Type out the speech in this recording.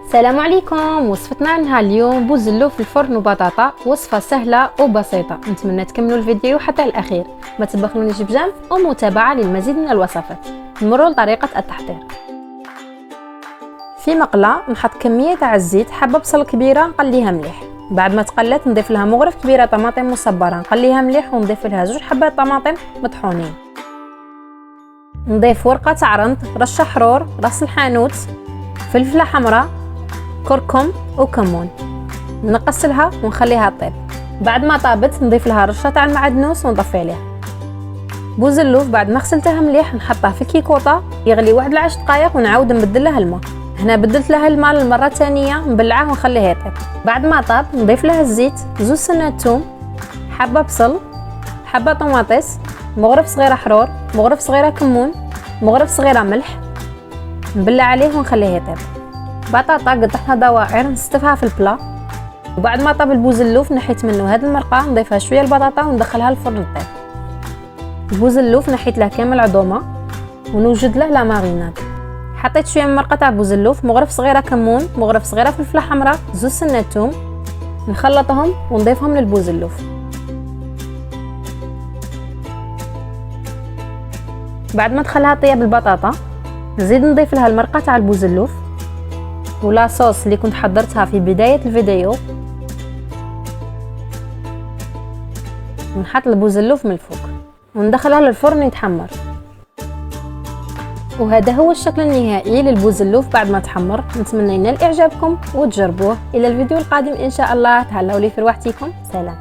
السلام عليكم. وصفتنا عنها اليوم بوزلو في الفرن وبطاطا، وصفه سهله وبسيطه. نتمنى تكملوا الفيديو حتى الاخير، ما تبخلونيش بجنب ومتابعه للمزيد من الوصفات. نمروا لطريقه التحضير. في مقله نحط كميه تاع الزيت، حبه بصل كبيره نقليها مليح. بعد ما تقلت نضيف لها مغرف كبيره طماطم مصبره نقليها مليح، ونضيف لها 2 حبات طماطم مطحونين. نضيف ورقه تاع رند، رشه حرور، راس الحانوت، فلفله حمراء، كركم وكمون. نقسلها ونخليها تطيب. بعد ما طابت نضيف لها رشه تاع المعدنوس ونطفي عليها. بوزلوف بعد ما غسلتها مليح نحطها في كيكوطه يغلي 10 دقائق، ونعاود نبدل لها الماء. هنا بدلت لها الماء للمره الثانيه، نبلعه ونخليه يطيب. بعد ما طاب نضيف لها الزيت، 2 سنات ثوم، حبه بصل، حبه طماطيس، مغرف صغيره حرور، مغرف صغيره كمون، مغرف صغيره ملح. نبلع عليه ونخليه يطيب. بطاطا قطعتها دوائر نستفها في البلا. وبعد ما طاب البوزلوف نحيت منه هذه المرقه، نضيفها شويه البطاطا وندخلها الفرن طيب. البوزلوف نحيت له كامل عظومه ونوجد له لا ماريناد. حطيت شويه من مرقه تاع بوزلوف، مغرف صغيره كمون، مغرف صغيره فلفله حمراء، 2 سنات ثوم. نخلطهم ونضيفهم للبوزلوف. بعد ما تخليها طيب البطاطا نزيد نضيف لها المرقه تاع البوزلوف ولا صوص اللي كنت حضرتها في بدايه الفيديو، ونحط البوزلوف من الفوق وندخلها للفرن يتحمر. وهذا هو الشكل النهائي للبوزلوف بعد ما تحمر. نتمنى ينال اعجابكم وتجربوه. الى الفيديو القادم ان شاء الله. تهلاو لي في رواحتكم. سلام.